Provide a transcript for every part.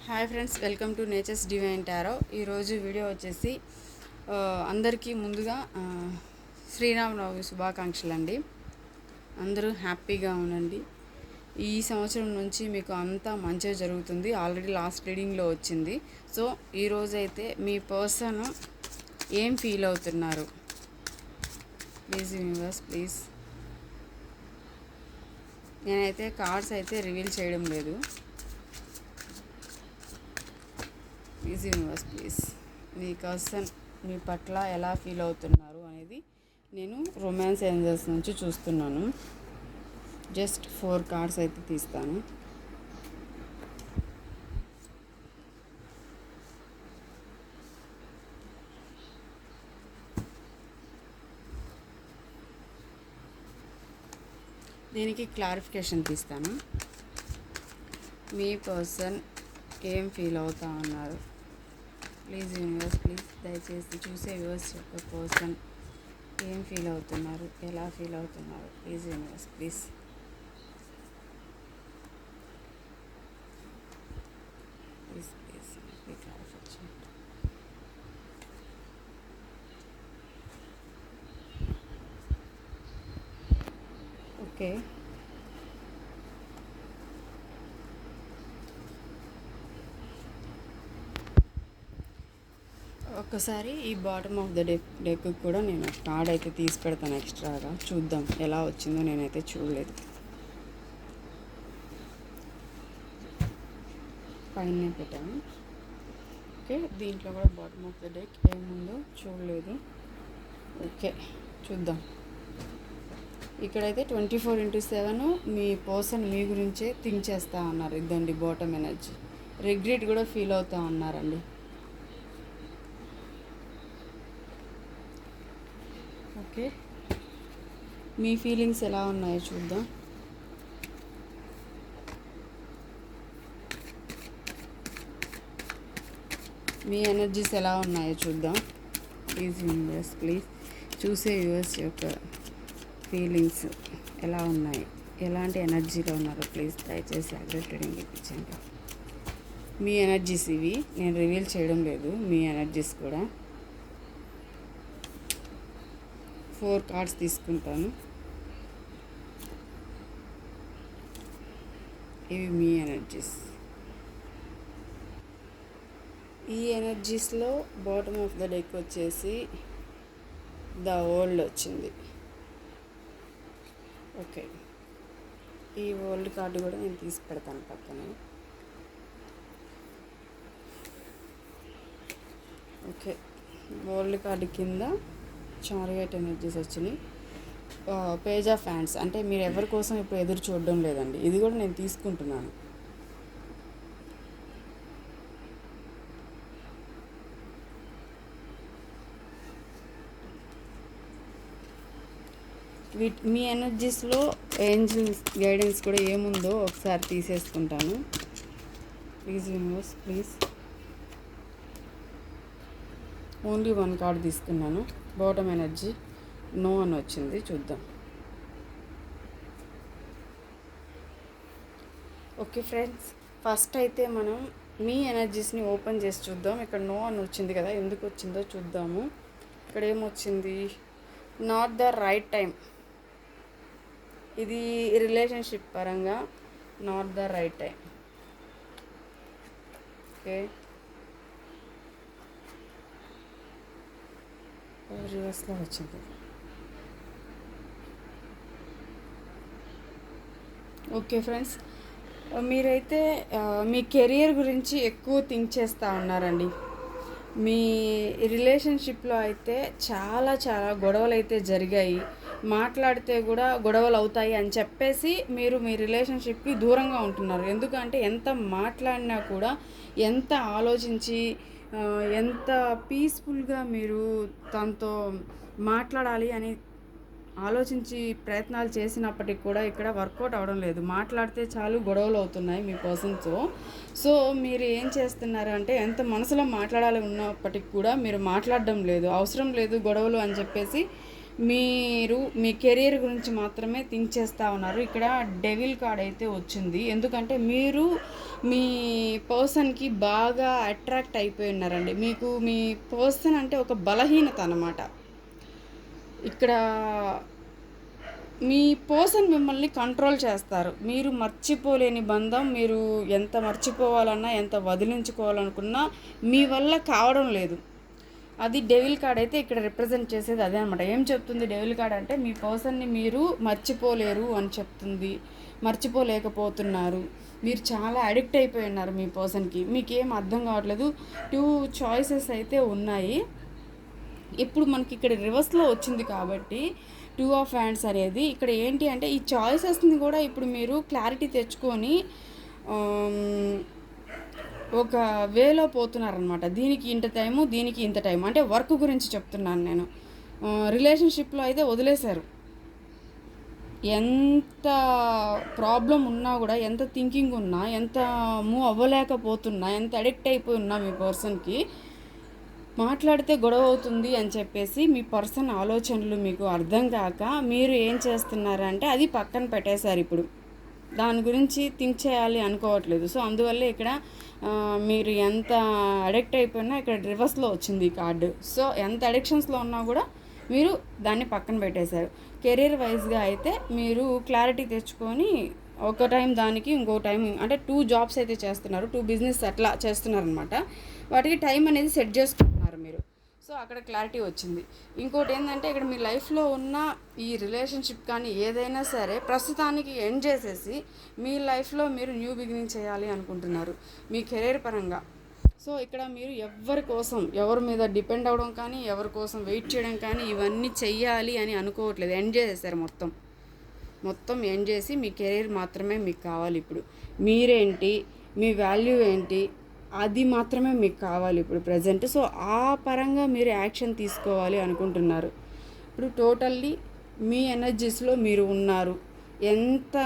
Hi friends, welcome to nature's divine tarot. ఈరోజు video వచ్చేసి అందరికీ ముందుగా శ్రీరామనవమి శుభాకాంక్షలు అండి. అందరూ హ్యాపీగా ఉండండి. ఈ సంవత్సరం నుంచి మీకు అంతా మంచిగా జరుగుతుంది. ఆల్రెడీ లాస్ట్ రీడింగ్లో వచ్చింది. సో ఈరోజైతే మీ పర్సన్ ఏం ఫీల్ అవుతున్నారు? Please universe, please. నేనైతే కార్డ్స్ అయితే రివీల్ చేయడం లేదు. Please universe, please. మీ పర్సన్ మీ పట్ల ఎలా ఫీల్ అవుతున్నారు అనేది నేను రొమాన్స్ ఏంజల్స్ నుంచి చూస్తున్నాను. జస్ట్ 4 కార్డ్స్ అయితే తీస్తాను. దీనికి క్లారిఫికేషన్ తీస్తాను. మీ పర్సన్ ఏం ఫీల్ అవుతా ఉన్నారు? Please universe, please. దయచేసి చూసే వ్యూవర్స్ యొక్క పర్సన్ ఏం ఫీల్ అవుతున్నారు, ఎలా ఫీల్ అవుతున్నారు? Please universe, please. Please please clarification. Okay, ఒక్కసారి ఈ బాటమ్ ఆఫ్ ద డెక్ కూడా నేను కార్డ్ అయితే తీసి పెడతాను ఎక్స్ట్రాగా. చూద్దాం ఎలా వచ్చిందో, నేనైతే చూడలేదు. పైన పెట్టాను. ఓకే, దీంట్లో కూడా బాటమ్ ఆఫ్ ద డెక్ ఏముందో చూడలేదు. ఓకే, చూద్దాం. ఇక్కడైతే 24/7 మీ పర్సన్ మీ గురించే థింక్ చేస్తూ ఉన్నారు. ఇద్దండి బాటమ్ ఎనర్జీ. రిగ్రెట్ కూడా ఫీల్ అవుతూ ఉన్నారండి. ఓకే, మీ ఫీలింగ్స్ ఎలా ఉన్నాయో చూద్దాం. మీ ఎనర్జీస్ ఎలా ఉన్నాయో చూద్దాం. Please universe, please. చూసే వ్యూవర్స్ యొక్క ఫీలింగ్స్ ఎలా ఉన్నాయి, ఎలాంటి ఎనర్జీలో ఉన్నారో ప్లీజ్ దయచేసి అగ్రెట్ రీడింగ్ ఇప్పించండి. మీ ఎనర్జీస్ ఇవి, నేను రివీల్ చేయడం లేదు. మీ ఎనర్జీస్ కూడా 4 కార్డ్స్ తీసుకుంటాను. ఇవి మీ ఎనర్జీస్. ఈ ఎనర్జీస్లో బాటమ్ ఆఫ్ ద డెక్ వచ్చేసి ద వరల్డ్ వచ్చింది. ఓకే, ఈ వరల్డ్ కార్డు కూడా నేను తీసి పెడతాను పక్కన. ఓకే, వరల్డ్ కార్డు కింద చారియట్ ఎనర్జీస్ వచ్చినాయి. పేజ్ ఆఫ్ హ్యాండ్స్ అంటే మీరు ఎవరి కోసం ఇప్పుడు ఎదురు చూడడం లేదండి. ఇది కూడా నేను తీసుకుంటున్నాను. మీ ఎనర్జీస్లో ఏంజల్స్ గైడెన్స్ కూడా ఏముందో ఒకసారి తీసేసుకుంటాను. Please universe, please. Only 1 card తీసుకున్నాను. బాటమ్ ఎనర్జీ నో అని వచ్చింది. చూద్దాం. ఓకే ఫ్రెండ్స్, ఫస్ట్ అయితే మనం మీ ఎనర్జీస్ని ఓపెన్ చేసి చూద్దాం. ఇక్కడ నో అని వచ్చింది కదా, ఎందుకు వచ్చిందో చూద్దాము. ఇక్కడ ఏమొచ్చింది? Not the right time. ఇది రిలేషన్షిప్ పరంగా not the right time. Okay, రివర్స్లో వచ్చింది. ఓకే ఫ్రెండ్స్, మీరైతే మీ కెరియర్ గురించి ఎక్కువ థింక్ చేస్తూ ఉన్నారండి. మీ రిలేషన్షిప్లో అయితే చాలా గొడవలు అయితే జరిగాయి. మాట్లాడితే కూడా గొడవలు అవుతాయి అని చెప్పేసి మీరు మీ రిలేషన్షిప్కి దూరంగా ఉంటున్నారు. ఎందుకంటే ఎంత మాట్లాడినా కూడా, ఎంత ఆలోచించి, ఎంత పీస్ఫుల్గా మీరు తనతో మాట్లాడాలి అని ఆలోచించి ప్రయత్నాలు చేసినప్పటికి కూడా ఇక్కడ వర్కౌట్ అవ్వడం లేదు. మాట్లాడితే చాలు గొడవలు అవుతున్నాయి మీ పర్సన్తో. సో మీరు ఏం చేస్తున్నారు అంటే, ఎంత మనసులో మాట్లాడాలి ఉన్నప్పటికి కూడా మీరు మాట్లాడడం లేదు. అవసరం లేదు గొడవలు అని చెప్పేసి మీరు మీ కెరీర్ గురించి మాత్రమే థింక్ చేస్తూ ఉన్నారు. ఇక్కడ డెవిల్ కార్డ్ అయితే వచ్చింది. ఎందుకంటే మీరు మీ పర్సన్కి బాగా అట్రాక్ట్ అయిపోయి ఉన్నారండి. మీకు మీ పర్సన్ అంటే ఒక బలహీనత అన్నమాట. ఇక్కడ మీ పర్సన్ మిమ్మల్ని కంట్రోల్ చేస్తారు. మీరు మర్చిపోలేని బంధం. మీరు ఎంత మర్చిపోవాలన్నా, ఎంత వదిలించుకోవాలనుకున్నా మీ వల్ల కావడం లేదు. అది డెవిల్ కార్డ్ అయితే ఇక్కడ రిప్రజెంట్ చేసేది అదే అనమాట. ఏం చెప్తుంది డెవిల్ కార్డ్ అంటే, మీ పర్సన్ని మీరు మర్చిపోలేరు అని చెప్తుంది. మర్చిపోలేకపోతున్నారు. మీరు చాలా అడిక్ట్ అయిపోయి ఉన్నారు మీ పర్సన్కి. మీకేం అర్థం కావట్లేదు. 2 చాయిసెస్ అయితే ఉన్నాయి. ఇప్పుడు మనకి ఇక్కడ రివర్స్లో వచ్చింది కాబట్టి 2 ఆఫ్ హ్యాండ్స్ అనేది ఇక్కడ ఏంటి అంటే, ఈ చాయిసెస్ని కూడా ఇప్పుడు మీరు క్లారిటీ తెచ్చుకొని ఒక వేలో పోతున్నారనమాట. దీనికి ఇంత టైము, దీనికి ఇంత టైం. అంటే వర్క్ గురించి చెప్తున్నాను నేను. రిలేషన్షిప్లో అయితే వదిలేశారు. ఎంత ప్రాబ్లం ఉన్నా కూడా, ఎంత థింకింగ్ ఉన్నా, ఎంత మూవ్ అవ్వలేకపోతున్నా, ఎంత అడిక్ట్ అయిపోయి ఉన్నా మీ పర్సన్కి, మాట్లాడితే గొడవ అవుతుంది అని చెప్పేసి మీ పర్సన్ ఆలోచనలు మీకు అర్థం కాక మీరు ఏం చేస్తున్నారంటే అది పక్కన పెట్టేశారు. ఇప్పుడు దాని గురించి థింక్ చేయాలి అనుకోవట్లేదు. సో అందువల్ల ఇక్కడ మీరు ఎంత అడిక్ట్ అయిపోయినా ఇక్కడ రివర్స్లో వచ్చింది ఈ కార్డు. సో ఎంత అడిక్షన్స్లో ఉన్నా కూడా మీరు దాన్ని పక్కన పెట్టేశారు. కెరీర్ వైజ్గా అయితే మీరు క్లారిటీ తెచ్చుకొని ఒక టైం దానికి, ఇంకో టైం అంటే 2 జాబ్స్ అయితే చేస్తున్నారు, 2 బిజినెస్ అట్లా చేస్తున్నారనమాట. వాటికి టైం అనేది సెట్ చేసుకుంటున్నారు మీరు. సో అక్కడ క్లారిటీ వచ్చింది. ఇంకోటి ఏంటంటే, ఇక్కడ మీ లైఫ్లో ఉన్న ఈ రిలేషన్షిప్ కానీ ఏదైనా సరే ప్రస్తుతానికి ఎండ్ చేసేసి మీ లైఫ్లో మీరు న్యూ బిగినింగ్ చేయాలి అనుకుంటున్నారు మీ కెరీర్ పరంగా. సో ఇక్కడ మీరు ఎవరి మీద డిపెండ్ అవ్వడం కానీ, ఎవరి కోసం వెయిట్ చేయడం కానీ ఇవన్నీ చెయ్యాలి అని అనుకోవట్లేదు. ఎండ్ చేసేసారు మొత్తం ఎండ్ చేసి మీ కెరీర్ మాత్రమే మీకు కావాలి. ఇప్పుడు మీరేంటి, మీ వాల్యూ ఏంటి, అది మాత్రమే మీకు కావాలి ఇప్పుడు ప్రజెంట్. సో ఆ పరంగా మీరు యాక్షన్ తీసుకోవాలి అనుకుంటున్నారు. ఇప్పుడు టోటల్లీ మీ ఎనర్జీస్లో మీరు ఉన్నారు. ఎంత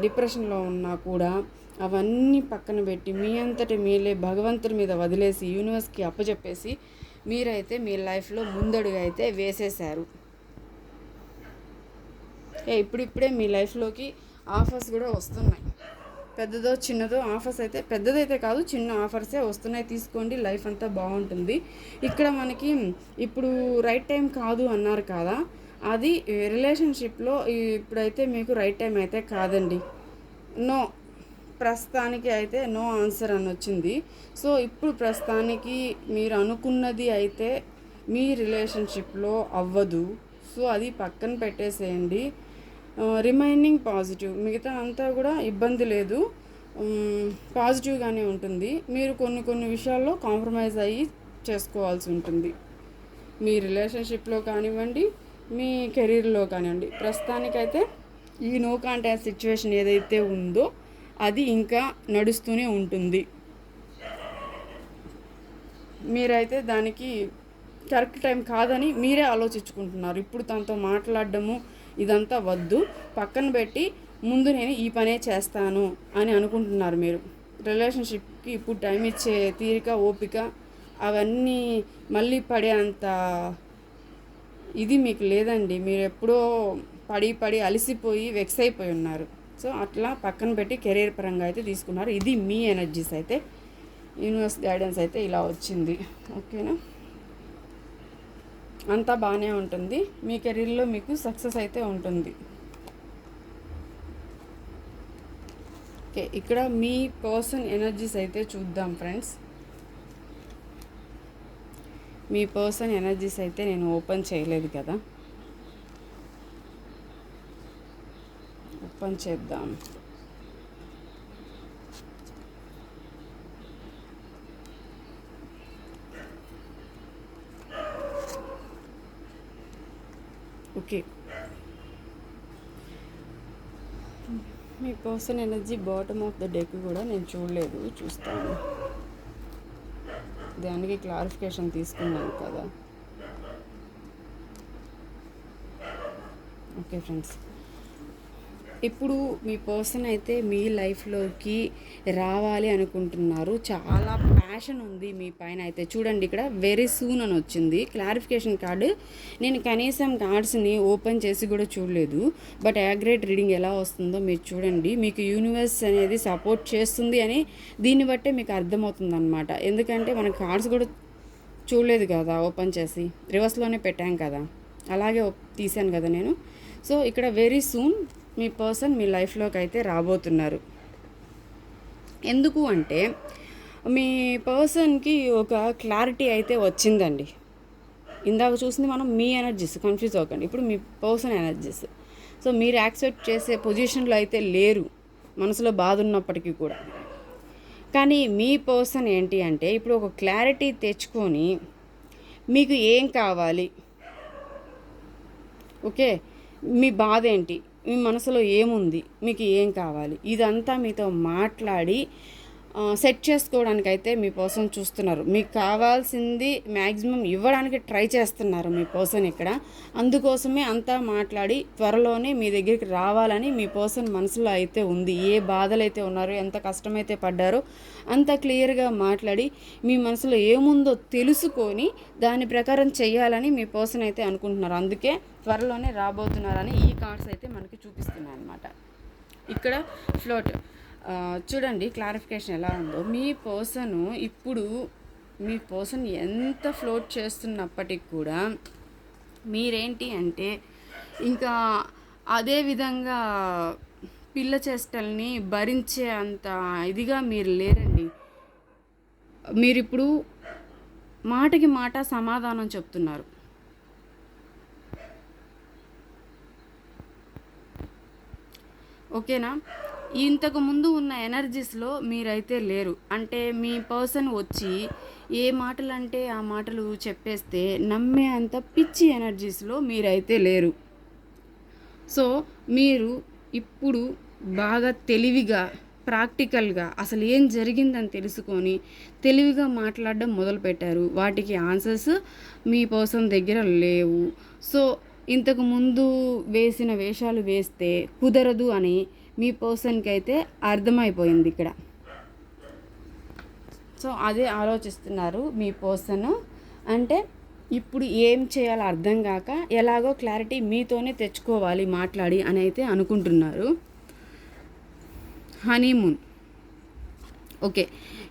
డిప్రెషన్లో ఉన్నా కూడా అవన్నీ పక్కన పెట్టి మీ అంతటి మీలే భగవంతుడి మీద వదిలేసి యూనివర్స్కి అప్పచెప్పేసి మీరైతే మీ లైఫ్లో ముందడుగు అయితే వేసేశారు. ఇప్పుడిప్పుడే మీ లైఫ్లోకి ఆఫర్స్ కూడా వస్తున్నాయి. పెద్దదో చిన్నదో ఆఫర్స్ అయితే, పెద్దదైతే కాదు, చిన్న ఆఫర్సే వస్తున్నాయి. తీసుకోండి, లైఫ్ అంతా బాగుంటుంది. ఇక్కడ మనకి ఇప్పుడు రైట్ టైం కాదు అన్నారు కదా, అది రిలేషన్షిప్లో ఇప్పుడైతే మీకు రైట్ టైం అయితే కాదండి. నో, ప్రస్తుతానికి అయితే నో ఆన్సర్ అని వచ్చింది. సో ఇప్పుడు ప్రస్తుతానికి మీరు అనుకున్నది అయితే మీ రిలేషన్షిప్లో అవ్వదు. సో అది పక్కన పెట్టేసేయండి. రిమైనింగ్ పాజిటివ్, మిగతా అంతా కూడా ఇబ్బంది లేదు, పాజిటివ్గానే ఉంటుంది. మీరు కొన్ని విషయాల్లో కాంప్రమైజ్ అయ్యి చేసుకోవాల్సి ఉంటుంది. మీ రిలేషన్షిప్లో కానివ్వండి, మీ కెరీర్లో కానివ్వండి. ప్రస్తుతానికైతే ఈ నో కాంటాక్ట్ సిచ్యువేషన్ ఏదైతే ఉందో అది ఇంకా నడుస్తూనే ఉంటుంది. మీరైతే దానికి కరెక్ట్ టైం కాదని మీరే ఆలోచించుకుంటున్నారు. ఇప్పుడు తనతో మాట్లాడడము ఇదంతా వద్దు, పక్కన పెట్టి ముందు నేను ఈ పనే చేస్తాను అని అనుకుంటున్నారు మీరు. రిలేషన్షిప్కి ఇప్పుడు టైం ఇచ్చే తీరిక, ఓపిక అవన్నీ మళ్ళీ పడే అంత ఇది మీకు లేదండి. మీరు ఎప్పుడో పడి అలసిపోయి వెక్స్ అయిపోయి ఉన్నారు. సో అట్లా పక్కన పెట్టి కెరీర్ పరంగా అయితే తీసుకున్నారు. ఇది మీ ఎనర్జీస్ అయితే, యూనివర్స్ గైడెన్స్ అయితే ఇలా వచ్చింది. ఓకేనా, అంతా బాగానే ఉంటుంది. మీ కెరీర్లో మీకు సక్సెస్ అయితే ఉంటుంది. ఓకే, ఇక్కడ మీ పర్సన్ ఎనర్జీస్ అయితే చూద్దాం ఫ్రెండ్స్. మీ పర్సన్ ఎనర్జీస్ అయితే నేను ఓపెన్ చేయలేదు కదా, ఓపెన్ చేద్దాం. Okay, me person energy bottom of the deck కూడా నేను చూడలేదు, చూస్తాను. దానికి క్లారిఫికేషన్ తీసుకున్నాను కదా. ఓకే ఫ్రెండ్స్, ఇప్పుడు మీ పర్సన్ అయితే మీ లైఫ్లోకి రావాలి అనుకుంటున్నారు. చాలా ప్యాషన్ ఉంది మీ పైన. అయితే చూడండి, ఇక్కడ వెరీ సూన్ అని వచ్చింది క్లారిఫికేషన్ కార్డు. నేను కనీసం కార్డ్స్ని ఓపెన్ చేసి కూడా చూడలేదు. బట్ యాగ్రేట్ రీడింగ్ ఎలా వస్తుందో మీరు చూడండి. మీకు యూనివర్స్ అనేది సపోర్ట్ చేస్తుంది అని దీన్ని బట్టే మీకు అర్థమవుతుంది అనమాట. ఎందుకంటే మన కార్డ్స్ కూడా చూడలేదు కదా ఓపెన్ చేసి, రివర్స్లోనే పెట్టాం కదా, అలాగే తీసాను కదా నేను. సో ఇక్కడ వెరీ సూన్ మీ పర్సన్ మీ లైఫ్లోకి అయితే రాబోతున్నారు. ఎందుకు అంటే మీ పర్సన్కి ఒక క్లారిటీ అయితే వచ్చిందండి. ఇందాక చూసింది మనం మీ ఎనర్జీస్, కన్ఫ్యూజ్ అవ్వకండి. ఇప్పుడు మీ పర్సన్ ఎనర్జీస్. సో మీరు యాక్సెప్ట్ చేసే పొజిషన్లో అయితే లేరు, మనసులో బాధ ఉన్నప్పటికీ కూడా. కానీ మీ పర్సన్ ఏంటి అంటే ఇప్పుడు ఒక క్లారిటీ తెచ్చుకొని మీకు ఏం కావాలి, ఓకే, మీ బాధ ఏంటి, మీ మనసులో ఏముంది, మీకు ఏం కావాలి, ఇదంతా మీతో మాట్లాడి సెట్ చేసుకోవడానికైతే మీ పర్సన్ చూస్తున్నారు. మీకు కావాల్సింది మ్యాక్సిమం ఇవ్వడానికి ట్రై చేస్తున్నారు మీ పర్సన్ ఇక్కడ. అందుకోసమే అంతా మాట్లాడి త్వరలోనే మీ దగ్గరికి రావాలని మీ పర్సన్ మనసులో అయితే ఉంది. ఏ బాధలు అయితే ఉన్నారో, ఎంత కష్టమైతే పడ్డారో అంత క్లియర్గా మాట్లాడి మీ మనసులో ఏముందో తెలుసుకొని దాని ప్రకారం చేయాలని మీ పర్సన్ అయితే అనుకుంటున్నారు. అందుకే త్వరలోనే రాబోతున్నారని ఈ కార్డ్స్ అయితే మనకి చూపిస్తున్నాయి అన్నమాట. ఇక్కడ ఫ్లోట్ చూడండి, క్లారిఫికేషన్ ఎలా ఉందో. మీ పర్సను ఇప్పుడు మీ పర్సన్ ఎంత ఫ్లోట్ చేస్తున్నప్పటికి కూడా మీరేంటి అంటే ఇంకా అదే విధంగా పిల్ల చేష్టల్ని భరించే అంత ఇదిగా మీరు లేరండి. మీరిప్పుడు మాటకి మాట సమాధానం చెప్తున్నారు. ఓకేనా? ఇంతకు ముందు ఉన్న ఎనర్జీస్లో మీరైతే లేరు. అంటే మీ పర్సన్ వచ్చి ఏ మాటలు అంటే ఆ మాటలు చెప్పేస్తే నమ్మే అంత పిచ్చి ఎనర్జీస్లో మీరైతే లేరు. సో మీరు ఇప్పుడు బాగా తెలివిగా, ప్రాక్టికల్గా అసలు ఏం జరిగిందని తెలుసుకొని తెలివిగా మాట్లాడడం మొదలుపెట్టారు. వాటికి ఆన్సర్స్ మీ పర్సన్ దగ్గర లేవు. సో ఇంతకు ముందు వేసిన వేషాలు వేస్తే కుదరదు అని మీ పర్సన్కి అయితే అర్థమైపోయింది ఇక్కడ. సో అదే ఆలోచిస్తున్నారు మీ పర్సన్. అంటే ఇప్పుడు ఏం చేయాలో అర్థం కాక ఎలాగో క్లారిటీ మీతోనే తెచ్చుకోవాలి మాట్లాడి అని అయితే అనుకుంటున్నారు. హనీమూన్. ఓకే,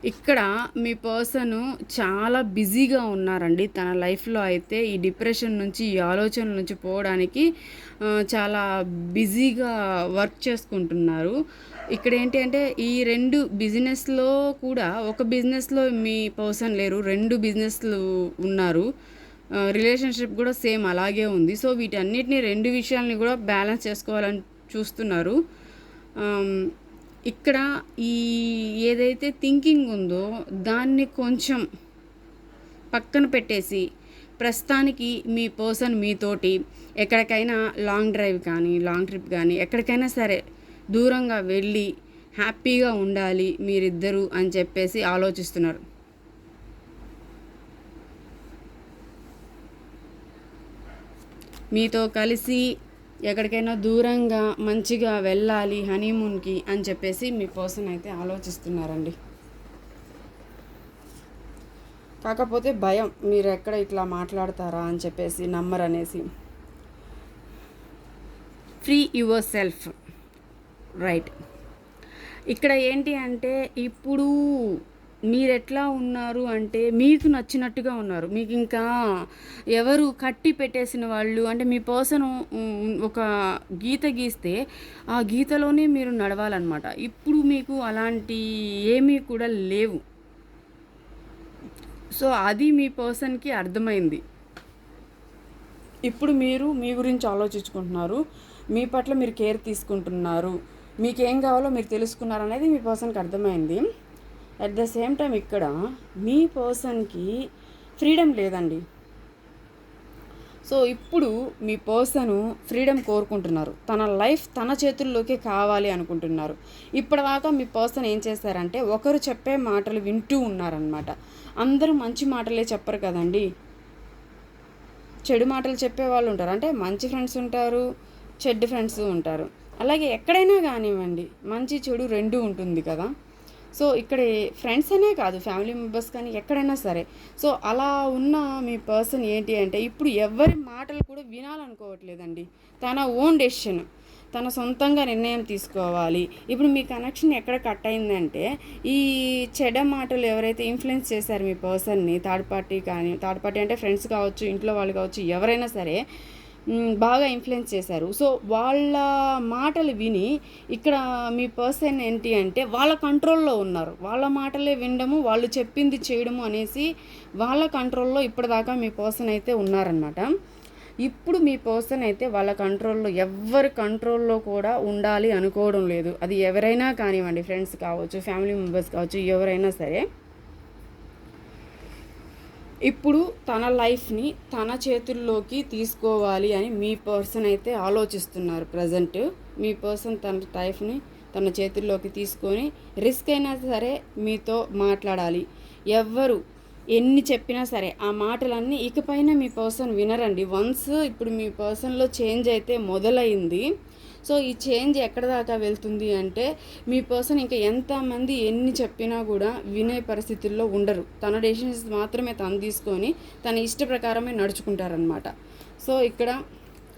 ఇక్కడ మీ పర్సన్ చాలా బిజీగా ఉన్నారండి. తన లైఫ్లో అయితే ఈ డిప్రెషన్ నుంచి, ఈ ఆలోచనల నుంచి పోవడానికి చాలా బిజీగా వర్క్ చేసుకుంటున్నారు. ఇక్కడ ఏంటి అంటే ఈ రెండు బిజినెస్లో కూడా, ఒక బిజినెస్లో మీ పర్సన్ లేరు, రెండు బిజినెస్లు ఉన్నారు. రిలేషన్షిప్ కూడా సేమ్ అలాగే ఉంది. సో వీటన్నిటిని, రెండు విషయాల్ని కూడా బ్యాలెన్స్ చేసుకోవాలని చూస్తున్నారు. ఇక్కడ ఈ ఏదైతే థింకింగ్ ఉందో దాన్ని కొంచెం పక్కన పెట్టేసి ప్రస్తుతానికి మీ పర్సన్ మీతోటి ఎక్కడికైనా లాంగ్ డ్రైవ్ కానీ, లాంగ్ ట్రిప్ కానీ, ఎక్కడికైనా సరే దూరంగా వెళ్ళి హ్యాపీగా ఉండాలి మీరిద్దరూ అని చెప్పేసి ఆలోచిస్తున్నారు. మీతో కలిసి ఎక్కడికైనా దూరంగా మంచిగా వెళ్ళాలి హనీమూన్కి అని చెప్పేసి మీ పర్సన్ అయితే ఆలోచిస్తున్నారండి. కాకపోతే భయం, మీరు ఎక్కడ ఇట్లా మాట్లాడతారా అని చెప్పేసి, నమ్మరు అనేసి. Free your self, right. ఇక్కడ ఏంటి అంటే ఇప్పుడు మీరు ఎట్లా ఉన్నారు అంటే మీకు నచ్చినట్టుగా ఉన్నారు. మీకు ఇంకా ఎవరు కట్టి పెట్టేసిన వాళ్ళు అంటే మీ పర్సన్ ఒక గీత గీస్తే ఆ గీతలోనే మీరు నడవాలన్నమాట. ఇప్పుడు మీకు అలాంటి ఏమీ కూడా లేవు. సో అది మీ పర్సన్కి అర్థమైంది. ఇప్పుడు మీరు మీ గురించి ఆలోచించుకుంటున్నారు, మీ పట్ల మీరు కేర్ తీసుకుంటున్నారు, మీకేం కావాలో మీరు తెలుసుకున్నారు అనేది మీ పర్సన్కి అర్థమైంది. అట్ ద సేమ్ టైం ఇక్కడ మీ పర్సన్కి ఫ్రీడమ్ లేదండి. సో ఇప్పుడు మీ పర్సను ఫ్రీడమ్ కోరుకుంటున్నారు. తన లైఫ్ తన చేతుల్లోకి కావాలి అనుకుంటున్నారు. ఇప్పటిదాకా మీ పర్సన్ ఏం చేశారంటే ఒకరు చెప్పే మాటలు వింటూ ఉన్నారనమాట. అందరూ మంచి మాటలే చెప్పరు కదండి, చెడు మాటలు చెప్పే వాళ్ళు ఉంటారు. అంటే మంచి ఫ్రెండ్స్ ఉంటారు, చెడ్డ ఫ్రెండ్స్ ఉంటారు. అలాగే ఎక్కడైనా కానివ్వండి మంచి చెడు రెండు ఉంటుంది కదా. సో ఇక్కడ ఫ్రెండ్స్ అనే కాదు, ఫ్యామిలీ మెంబర్స్ కానీ ఎక్కడైనా సరే. సో అలా ఉన్న మీ పర్సన్ ఏంటి అంటే ఇప్పుడు ఎవరి మాటలు కూడా వినాలనుకోవట్లేదండి. తన ఓన్ డెసిషన్, తన సొంతంగా నిర్ణయం తీసుకోవాలి. ఇప్పుడు మీ కనెక్షన్ ఎక్కడ కట్ అయిందంటే ఈ చెడ్డ మాటలు ఎవరైతే ఇన్ఫ్లుయెన్స్ చేశారు మీ పర్సన్ని, థర్డ్ పార్టీ అంటే ఫ్రెండ్స్ కావచ్చు, ఇంట్లో వాళ్ళు కావచ్చు, ఎవరైనా సరే బాగా ఇన్ఫ్లుయెన్స్ చేశారు. సో వాళ్ళ మాటలు విని ఇక్కడ మీ పర్సన్ ఏంటి అంటే వాళ్ళ కంట్రోల్లో ఉన్నారు. వాళ్ళ మాటలే వినడము, వాళ్ళు చెప్పింది చేయడము అనేసి వాళ్ళ కంట్రోల్లో ఇప్పటిదాకా మీ పర్సన్ అయితే ఉన్నారనమాట. ఇప్పుడు మీ పర్సన్ అయితే వాళ్ళ కంట్రోల్లో, ఎవరి కంట్రోల్లో కూడా ఉండాలి అనుకోవడం లేదు. అది ఎవరైనా కానివ్వండి, ఫ్రెండ్స్ కావచ్చు, ఫ్యామిలీ మెంబర్స్ కావచ్చు, ఎవరైనా సరే. ఇప్పుడు తన లైఫ్ని తన చేతుల్లోకి తీసుకోవాలి అని మీ పర్సన్ అయితే ఆలోచిస్తున్నారు. ప్రజెంట్ మీ పర్సన్ తన లైఫ్ని తన చేతుల్లోకి తీసుకొని రిస్క్ అయినా సరే మీతో మాట్లాడాలి. ఎవ్వరు ఎన్ని చెప్పినా సరే ఆ మాటలన్నీ ఇకపైన మీ పర్సన్ వినరండి. వన్స్ ఇప్పుడు మీ పర్సన్లో చేంజ్ అయితే మొదలైంది. సో ఈ చేంజ్ ఎక్కడ దాకా వెళ్తుంది అంటే మీ పర్సన్ ఇంకా ఎంతమంది ఎన్ని చెప్పినా కూడా వినే పరిస్థితుల్లో ఉండరు. తన డెసిషన్స్ మాత్రమే తను తీసుకొని తన ఇష్ట ప్రకారమే నడుచుకుంటారనమాట. సో ఇక్కడ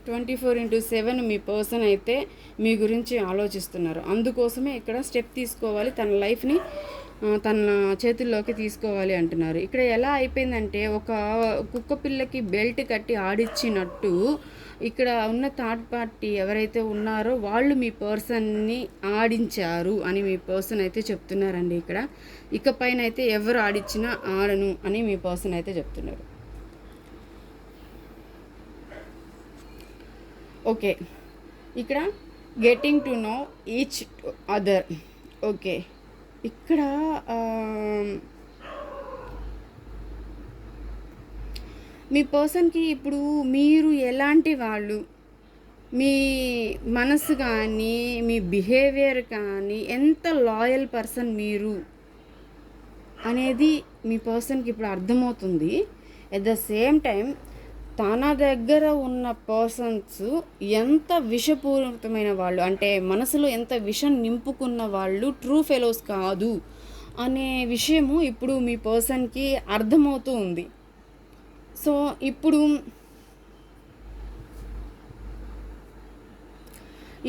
24/7 మీ పర్సన్ అయితే మీ గురించి ఆలోచిస్తున్నారు. అందుకోసమే ఇక్కడ స్టెప్ తీసుకోవాలి, తన లైఫ్ని తన చేతుల్లోకి తీసుకోవాలి అంటున్నారు. ఇక్కడ ఎలా అయిపోయిందంటే ఒక కుక్క పిల్లకి బెల్ట్ కట్టి ఆడిచ్చినట్టు ఇక్కడ ఉన్న థర్డ్ పార్టీ ఎవరైతే ఉన్నారో వాళ్ళు మీ పర్సన్ని ఆడించారు అని మీ పర్సన్ అయితే చెప్తున్నారండి. ఇక్కడ ఇకపైన అయితే ఎవరు ఆడిచ్చినా ఆడను అని మీ పర్సన్ అయితే చెప్తున్నారు. ఓకే, ఇక్కడ getting to know each other. Okay, ఇక్కడ మీ పర్సన్కి ఇప్పుడు మీరు ఎలాంటి వాళ్ళు, మీ మనసు కానీ మీ బిహేవియర్ కానీ ఎంత లాయల్ పర్సన్ మీరు అనేది మీ పర్సన్కి ఇప్పుడు అర్థమవుతుంది. ఎట్ ద సేమ్ టైం తన దగ్గర ఉన్న పర్సన్స్ ఎంత విషపూరితమైన వాళ్ళు, అంటే మనసులో ఎంత విషం నింపుకున్న వాళ్ళు ట్రూ ఫెలోస్ కాదు అనే విషయము ఇప్పుడు మీ పర్సన్కి అర్థమవుతూ ఉంది. సో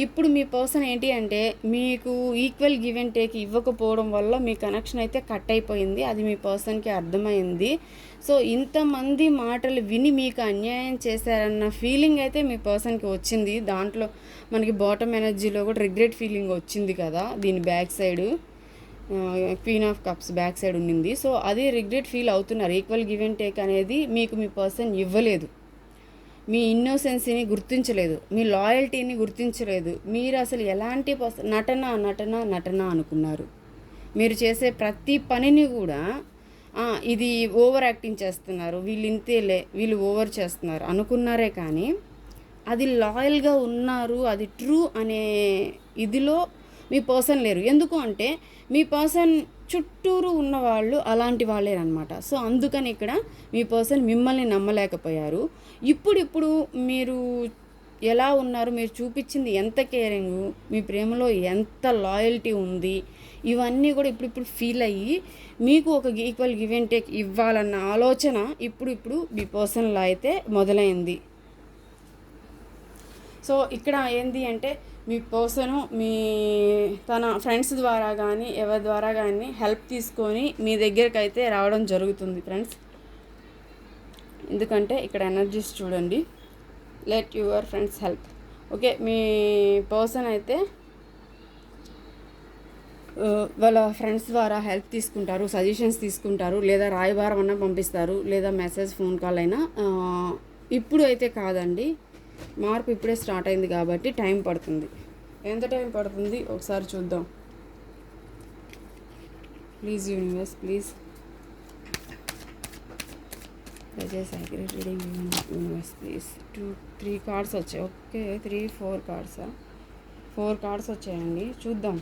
ఇప్పుడు మీ పర్సన్ ఏంటి అంటే మీకు ఈక్వల్ గివ్ అండ్ టేక్ ఇవ్వకపోవడం వల్ల మీ కనెక్షన్ అయితే కట్ అయిపోయింది. అది మీ పర్సన్కి అర్థమైంది. సో ఇంతమంది మాటలు విని మీకు అన్యాయం చేశారన్న ఫీలింగ్ అయితే మీ పర్సన్కి వచ్చింది. దాంట్లో మనకి బాటమ్ ఎనర్జీలో కూడా రిగ్రెట్ ఫీలింగ్ వచ్చింది కదా, దీని back side queen of cups back side ఉండింది. సో అది రిగ్రెట్ ఫీల్ అవుతున్నారు. ఈక్వల్ గివ్ అండ్ టేక్ అనేది మీకు మీ పర్సన్ ఇవ్వలేదు. మీ ఇన్నోసెన్సీని గుర్తించలేదు, మీ లాయల్టీని గుర్తించలేదు. మీరు అసలు ఎలాంటి నటన అనుకున్నారు. మీరు చేసే ప్రతి పనిని కూడా ఇది ఓవర్ యాక్టింగ్ చేస్తున్నారు, వీళ్ళు ఇంతేలే, వీళ్ళు ఓవర్ చేస్తున్నారు అనుకున్నారే కానీ అది లాయల్గా ఉన్నారు, అది ట్రూ అనే ఇదిలో మీ పర్సన్ లేరు. ఎందుకు అంటే మీ పర్సన్ చుట్టూరు ఉన్నవాళ్ళు అలాంటి వాళ్ళేనమాట. సో అందుకని ఇక్కడ మీ పర్సన్ మిమ్మల్ని నమ్మలేకపోయారు. ఇప్పుడు మీరు ఎలా ఉన్నారు, మీరు చూపించింది ఎంత కేరింగు, మీ ప్రేమలో ఎంత లాయల్టీ ఉంది, ఇవన్నీ కూడా ఇప్పుడు ఫీల్ అయ్యి మీకు ఒక ఈక్వల్ గివ్ అండ్ టేక్ ఇవ్వాలన్న ఆలోచన ఇప్పుడు మీ పర్సన్లో అయితే మొదలైంది. సో ఇక్కడ ఏంది అంటే మీ పర్సను తన ఫ్రెండ్స్ ద్వారా కానీ ఎవరి ద్వారా కానీ హెల్ప్ తీసుకొని మీ దగ్గరికి అయితే రావడం జరుగుతుంది ఫ్రెండ్స్. ఎందుకంటే ఇక్కడ ఎనర్జీస్ చూడండి, let your friends help. Okay, me person అయితే వాళ్ళ ఫ్రెండ్స్ ద్వారా హెల్ప్ తీసుకుంటారు, సజెషన్స్ తీసుకుంటారు, లేదా రాయబారం అన్నా పంపిస్తారు, లేదా మెసేజ్ ఫోన్ కాల్ అయినా. ఇప్పుడు అయితే కాదండి, మార్పు ఇప్పుడే స్టార్ట్ అయింది కాబట్టి టైం పడుతుంది. ఎంత టైం పడుతుంది ఒకసారి చూద్దాం. ప్లీజ్ యూనివర్స్, ప్లీజ్ దయచేసి accurate reading universe please. 3 cards వచ్చాయి. ఓకే, 4 కార్డ్సా? 4 కార్డ్స్ వచ్చాయండి, చూద్దాం.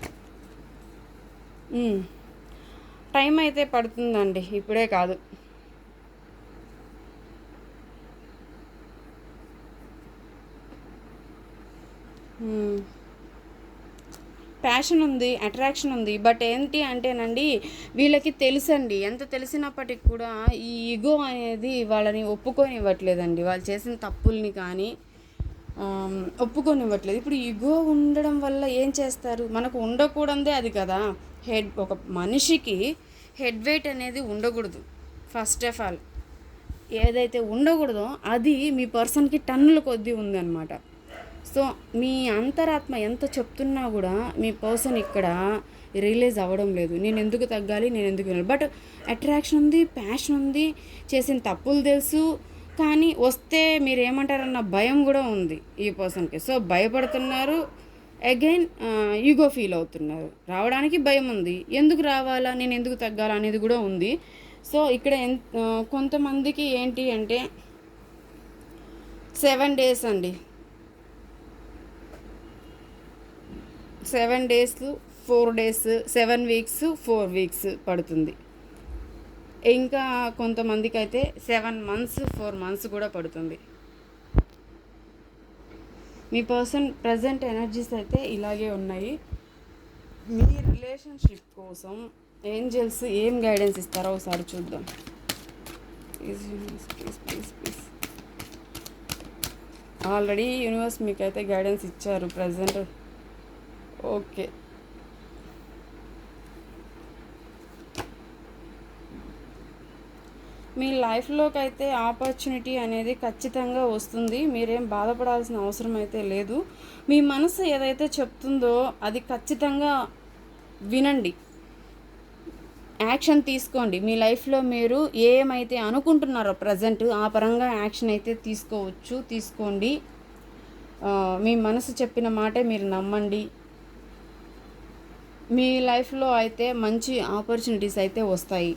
టైం అయితే పడుతుందండి, ఇప్పుడే కాదు. ప్యాషన్ ఉంది, అట్రాక్షన్ ఉంది. బట్ ఏంటి అంటేనండి, వీళ్ళకి తెలుసండి, ఎంత తెలిసినప్పటికి కూడా ఈ ఈగో అనేది వాళ్ళని ఒప్పుకోనివ్వట్లేదండి. వాళ్ళు చేసిన తప్పుల్ని కానీ ఒప్పుకోనివ్వట్లేదు. ఇప్పుడు ఈగో ఉండడం వల్ల ఏం చేస్తారు, మనకు ఉండకూడదే అది కదా. ఒక మనిషికి హెడ్ వెయిట్ అనేది ఉండకూడదు. ఫస్ట్ ఆఫ్ ఆల్ ఏదైతే ఉండకూడదో అది మీ పర్సన్కి టన్నుల కొద్దీ ఉందన్నమాట. సో మీ అంతరాత్మ ఎంత చెప్తున్నా కూడా మీ పర్సన్ ఇక్కడ రియలైజ్ అవ్వడం లేదు. నేను ఎందుకు తగ్గాలి, నేను ఎందుకు వినాలి. బట్ అట్రాక్షన్ ఉంది, ప్యాషన్ ఉంది, చేసిన తప్పులు తెలుసు, కానీ వస్తే మీరు ఏమంటారన్న భయం కూడా ఉంది ఈ పర్సన్కి. సో భయపడుతున్నారు, అగైన్ ఈగో ఫీల్ అవుతున్నారు. రావడానికి భయం ఉంది, ఎందుకు రావాలా, నేను ఎందుకు తగ్గాలా అనేది కూడా ఉంది. సో ఇక్కడ కొంతమందికి ఏంటి అంటే 7 days అండి, 7 days 4 days, 7 weeks 4 weeks పడుతుంది. ఇంకా కొంతమందికి అయితే 7 months 4 months కూడా పడుతుంది. మీ పర్సన్ ప్రజెంట్ ఎనర్జీస్ అయితే ఇలాగే ఉన్నాయి. మీ రిలేషన్షిప్ కోసం ఏంజెల్స్ ఏం గైడెన్స్ ఇస్తారో ఒకసారి చూద్దాం. Please please please please. Already universe మీకైతే గైడెన్స్ ఇచ్చారు ప్రజెంట్. ఓకే, మీ లైఫ్లోకి అయితే ఆపర్చునిటీ అనేది ఖచ్చితంగా వస్తుంది. మీరేం బాధపడాల్సిన అవసరం అయితే లేదు. మీ మనసు ఏదైతే చెప్తుందో అది ఖచ్చితంగా వినండి, యాక్షన్ తీసుకోండి. మీ లైఫ్లో మీరు ఏమైతే అనుకుంటున్నారో ప్రజెంట్ ఆ పరంగా యాక్షన్ అయితే తీసుకోండి. మీ మనసు చెప్పిన మాటే మీరు నమ్మండి. మీ లైఫ్లో అయితే మంచి ఆపర్చునిటీస్ అయితే వస్తాయి.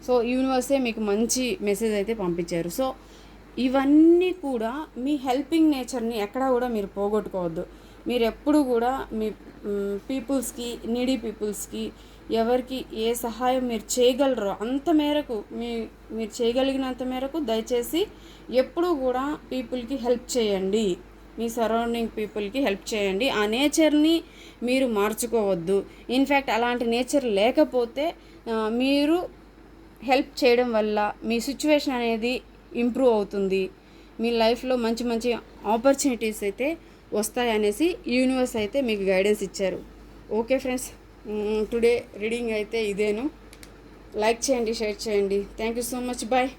సో యూనివర్సే మీకు మంచి మెసేజ్ అయితే పంపించారు. సో ఇవన్నీ కూడా మీ హెల్పింగ్ నేచర్ని ఎక్కడా కూడా మీరు పోగొట్టుకోవద్దు. మీరు ఎప్పుడు కూడా మీ పీపుల్స్కి, నీడీ పీపుల్స్కి, ఎవరికి ఏ సహాయం మీరు చేయగలరో అంత మేరకు మీరు చేయగలిగినంత మేరకు దయచేసి ఎప్పుడూ కూడా పీపుల్కి హెల్ప్ చేయండి. మీ సరౌండింగ్ పీపుల్కి హెల్ప్ చేయండి. ఆ నేచర్ని మీరు మార్చుకోవద్దు. ఇన్ఫ్యాక్ట్ అలాంటి నేచర్ లేకపోతే మీరు హెల్ప్ చేయడం వల్ల మీ సిచ్యువేషన్ అనేది ఇంప్రూవ్ అవుతుంది. మీ లైఫ్లో మంచి మంచి ఆపర్చునిటీస్ అయితే వస్తాయనేసి యూనివర్స్ అయితే మీకు గైడెన్స్ ఇచ్చారు. ఓకే ఫ్రెండ్స్, టుడే రీడింగ్ అయితే ఇదేను. లైక్ చేయండి, షేర్ చేయండి. Thank you so much. Bye.